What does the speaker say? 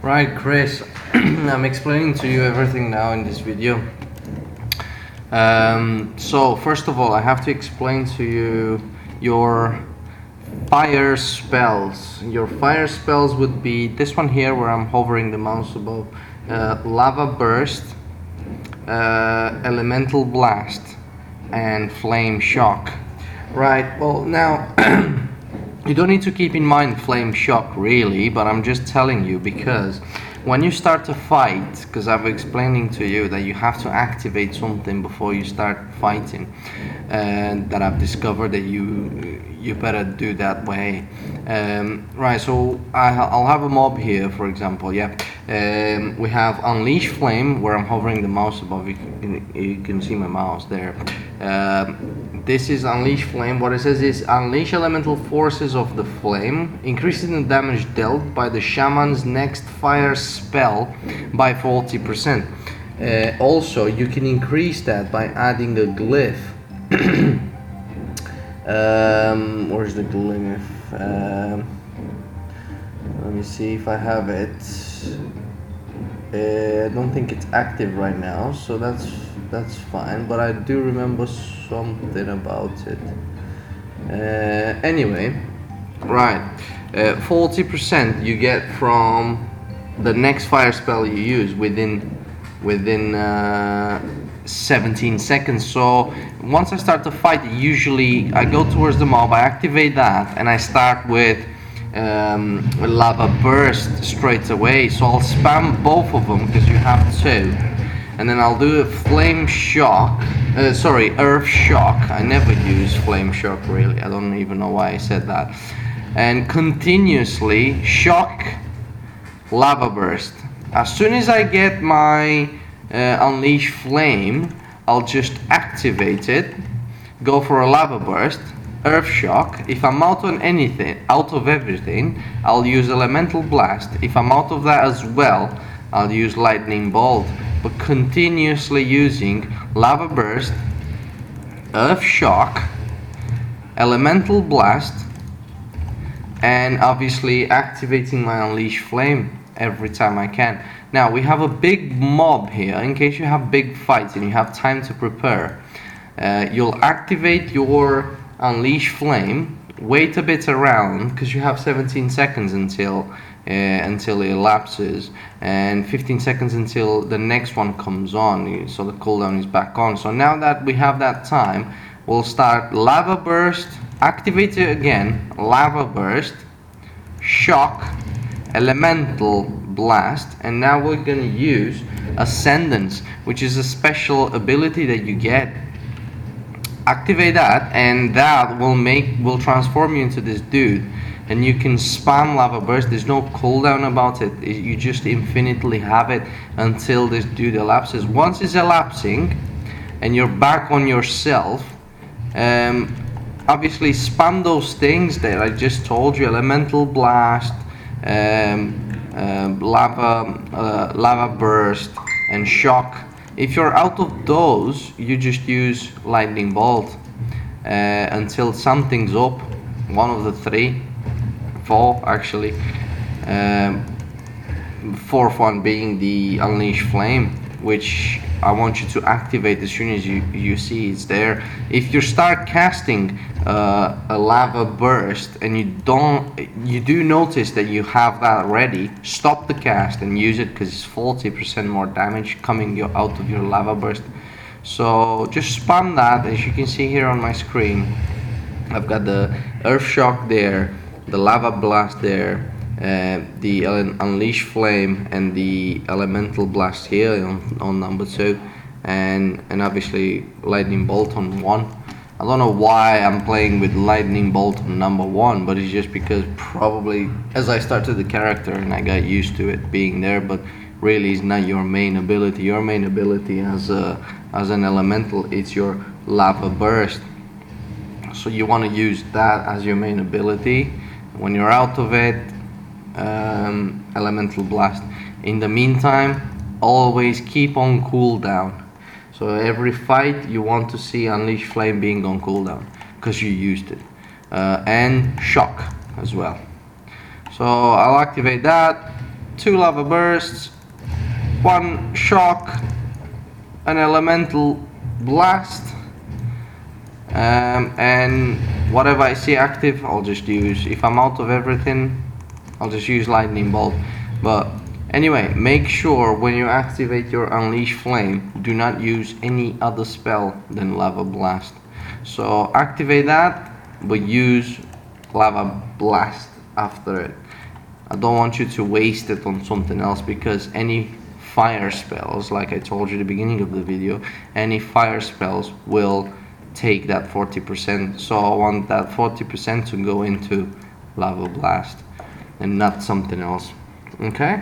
Right, Chris, I'm explaining to you everything now in this video. So first of all, I have to explain to you your fire spells. Your fire spells would be this one here where I'm hovering the mouse above. Lava Burst, Elemental Blast, and Flame Shock. Right, well now you don't need to keep in mind Flame Shock really, but I'm just telling you because when you start to fight, because I'm explaining to you that you have to activate something before you start fighting, and that I've discovered that you better do that way. Right, so I'll have a mob here, for example. Yeah, we have Unleash Flame, where I'm hovering the mouse above. You can see my mouse there. This is Unleash Flame. What it says is unleash elemental forces of the flame, increasing the damage dealt by the shaman's next fire spell by 40%. Also, you can increase that by adding a glyph. Where's the glyph? Let me see if I have it. I don't think it's active right now, so that's fine, but I do remember something about it. Anyway, right, 40% you get from the next fire spell you use within 17 seconds. So once I start to fight, usually I go towards the mob, I activate that, and I start with Lava Burst straight away. So I'll spam both of them because you have two, and then I'll do a Flame Shock, Earth Shock. I never use Flame Shock really, I don't even know why I said that. And continuously shock Lava Burst. As soon as I get my Unleash Flame, I'll just activate it, go for a Lava Burst, Earth Shock. If I'm out of everything, I'll use Elemental Blast. If I'm out of that as well, I'll use Lightning Bolt. But continuously using Lava Burst, Earth Shock, Elemental Blast, and obviously activating my Unleash Flame every time I can. Now we have a big mob here. In case you have big fights and you have time to prepare, you'll activate your Unleash Flame, wait a bit around because you have 17 seconds until it elapses, and 15 seconds until the next one comes on, so the cooldown is back on. So now that we have that time, we'll start Lava Burst, activate it again, Lava Burst, Shock, Elemental Blast, and now we're going to use Ascendance, which is a special ability that you get. Activate that, and that will transform you into this dude, and you can spam Lava Burst. There's no cooldown about it. You just infinitely have it until this dude elapses. Once it's elapsing and you're back on yourself, obviously spam those things that I just told you: Elemental Blast, Lava Burst, and Shock. If you're out of those, you just use Lightning Bolt until something's up. One of the four actually. Fourth one being the Unleash Flame, which I want you to activate as soon as you see it's there. If you start casting a Lava Burst and you do notice that you have that ready, stop the cast and use it, because it's 40% more damage coming out of your Lava Burst. So just spam that. As you can see here on my screen, I've got the Earth Shock there, the Lava Blast there, the Unleash Flame, and the Elemental Blast here on number 2, and obviously Lightning Bolt on 1. I don't know why I'm playing with Lightning Bolt on number 1, but it's just because probably as I started the character and I got used to it being there, but really it's not your main ability. Your main ability as an elemental, it's your Lava Burst. So you want to use that as your main ability. When you're out of it, Elemental Blast. In the meantime, always keep on cooldown. So every fight you want to see Unleash Flame being on cooldown because you used it, and Shock as well. So I'll activate that, 2 lava bursts, 1 shock, an elemental blast, and whatever I see active I'll just use. If I'm out of everything I'll just use lightning bolt. But anyway, make sure when you activate your unleash flame, do not use any other spell than lava blast. So activate that, but use lava blast after it. I don't want you to waste it on something else, because any fire spells, like I told you at the beginning of the video, any fire spells will take that 40%. So I want that 40% to go into lava blast and not something else. Okay?